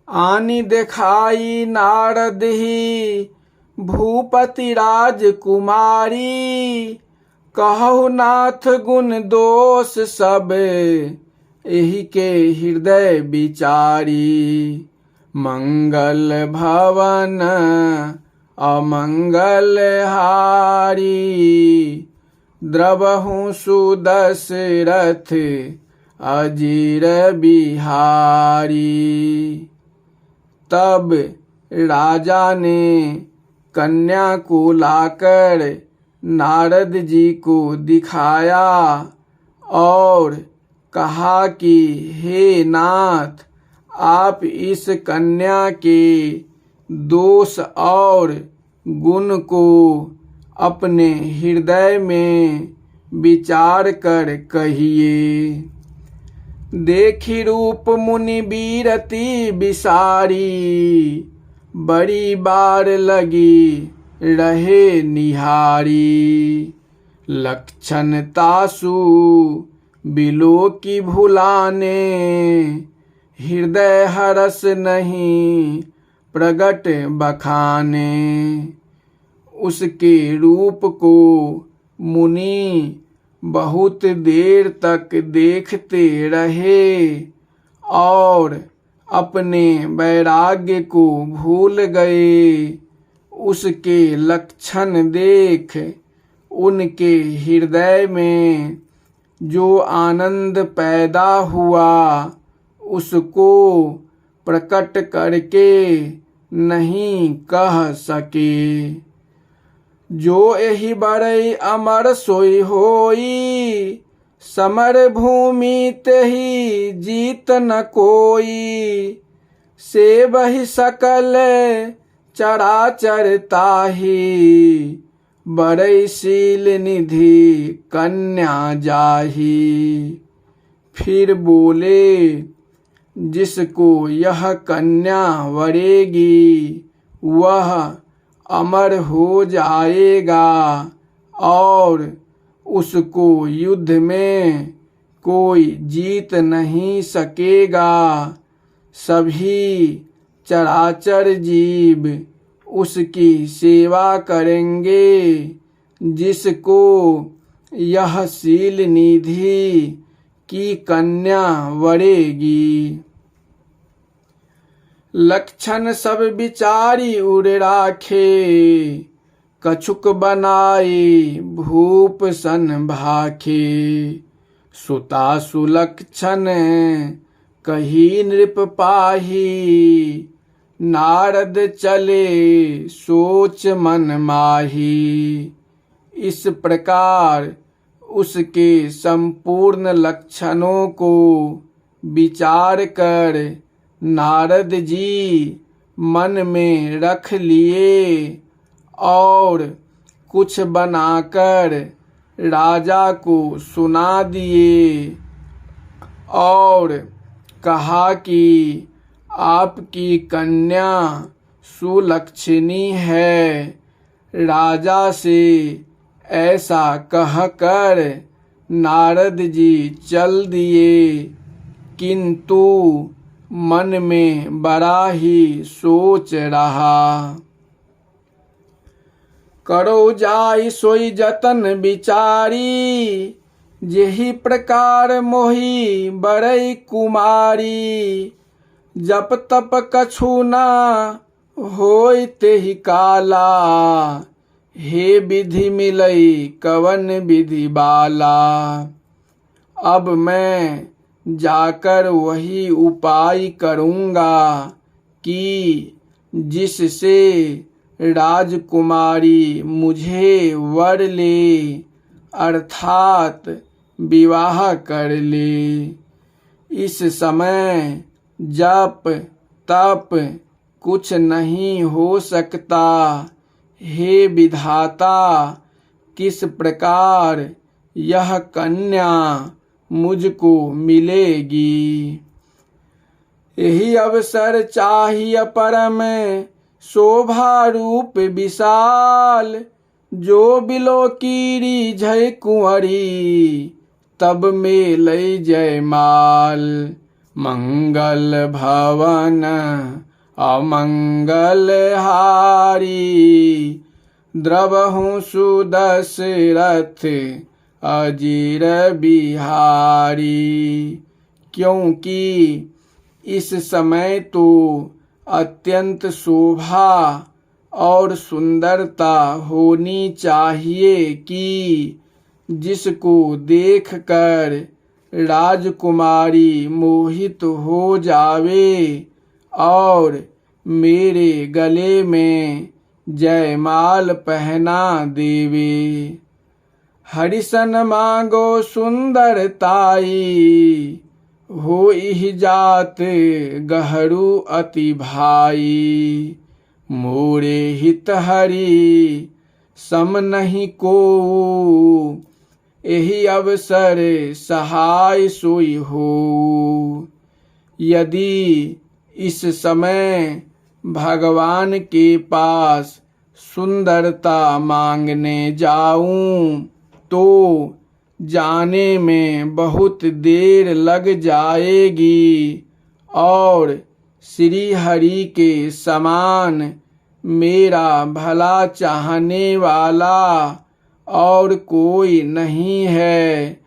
आनि देखाई नारद ही भूपति राजकुमारी। कहु नाथ गुण दोष सब एहि के हृदय विचारी। मंगल भवन अमंगल हारी। द्रवहु सुदशरथ अजीर बिहारी। तब राजा ने कन्या को लाकर नारद जी को दिखाया और कहा कि हे नाथ, आप इस कन्या के दोष और गुण को अपने हृदय में विचार कर कहिए। देखी रूप मुनि बीरती बिसारी। बड़ी बार लगी रहे निहारी। लक्षण तासु बिलो की भुलाने। हृदय हरस नहीं प्रगट बखाने। उसके रूप को मुनि बहुत देर तक देखते रहे और अपने वैराग्य को भूल गए। उसके लक्षण देख उनके हृदय में जो आनंद पैदा हुआ उसको प्रकट करके नहीं कह सके। जो एहि बड़ई अमर सोई होई। समर भूमि तेहि जीत न कोई। से बहि सकल चराचर ताहि। बड़ई शील निधि कन्या जाहि। फिर बोले, जिसको यह कन्या वरेगी वह अमर हो जाएगा और उसको युद्ध में कोई जीत नहीं सकेगा। सभी चराचर जीव उसकी सेवा करेंगे। जिसको यह शील निधि की कन्या वरेगी। लक्षण सब विचारी उर राखे। कछुक बनाई भूप सन भाखे। सुता सुलक्षण कही नृप पाही। नारद चले सोच मन माही। इस प्रकार उसके संपूर्ण लक्षणों को विचार कर नारद जी मन में रख लिए और कुछ बनाकर राजा को सुना दिए और कहा कि आपकी कन्या सुलक्षणी है। राजा से ऐसा कहकर नारद जी चल दिए, किंतु मन में बड़ा ही सोच रहा। करो जाई सोई जतन विचारी। जेहि प्रकार मोहि बड़ई कुमारी। जप तप कछु ना होय तेहि काला। हे विधि मिलई कवन विधि बाला। अब मैं जाकर वही उपाय करूँगा कि जिससे राजकुमारी मुझे वर ले, अर्थात विवाह कर ले। इस समय जप तप कुछ नहीं हो सकता। हे विधाता, किस प्रकार यह कन्या मुझको मिलेगी। यही अवसर चाहिए परम शोभा रूप विशाल। जो बिलो कीरी जय कुंवरी तब में लई जय माल। मंगल भवन अमंगल हारी, द्रवहु सुदशरथ अजीर बिहारी। क्योंकि इस समय तो अत्यंत शोभा और सुंदरता होनी चाहिए कि जिसको देखकर राजकुमारी मोहित हो जावे और मेरे गले में जयमाल पहना देवे। हरिसन मांगो सुंदरताई, होई जात गहरू अति भाई। मोरे हित हरि सम नहीं को, एहि अवसर सहाय सोई हो। यदि इस समय भगवान के पास सुंदरता मांगने जाऊं तो जाने में बहुत देर लग जाएगी और श्री हरि के समान मेरा भला चाहने वाला और कोई नहीं है।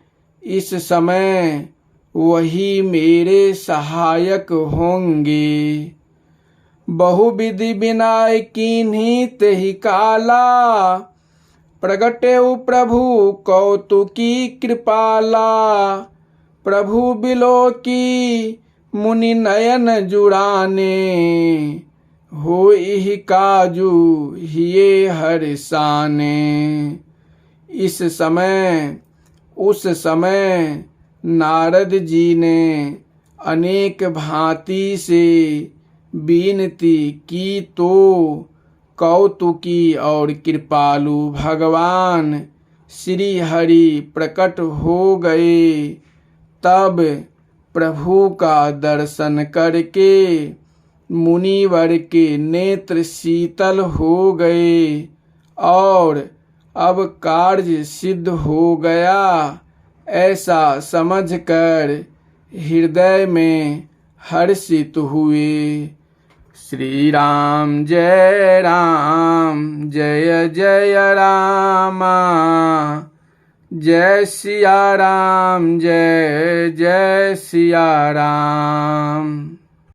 इस समय वही मेरे सहायक होंगे। बहुविधि विनाय कीन्ही तेहि काला, प्रगटेउ प्रभु कौतुकी कृपाला। प्रभु बिलो की मुनि नयन जुड़ाने, होई काजू हिये हर्षाने। इस समय उस समय नारद जी ने अनेक भांति से विनती की तो कौतुकी और कृपालु भगवान श्री हरि प्रकट हो गए। तब प्रभु का दर्शन करके मुनिवर के नेत्र शीतल हो गए और अब कार्य सिद्ध हो गया, ऐसा समझकर हृदय में हर्षित हुए। श्री राम जय जय रामा, जय सिया राम जय जय सिया राम।